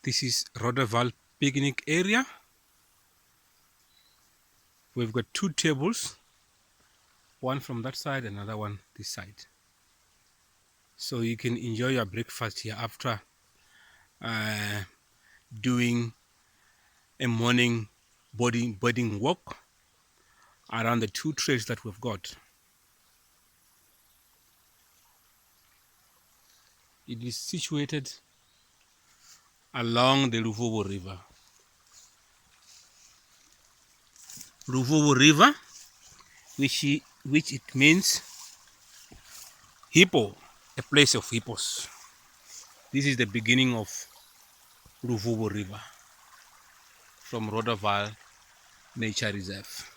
This is Roodewal picnic area. We've got 2 tables, one from that side, another one this side. So you can enjoy your breakfast here after doing a morning birding walk around the 2 trails that we've got. It is situated along the Limpopo River. Limpopo River, which it means hippo, a place of hippos. This is the beginning of Roodewal River from Roodewal Nature Reserve.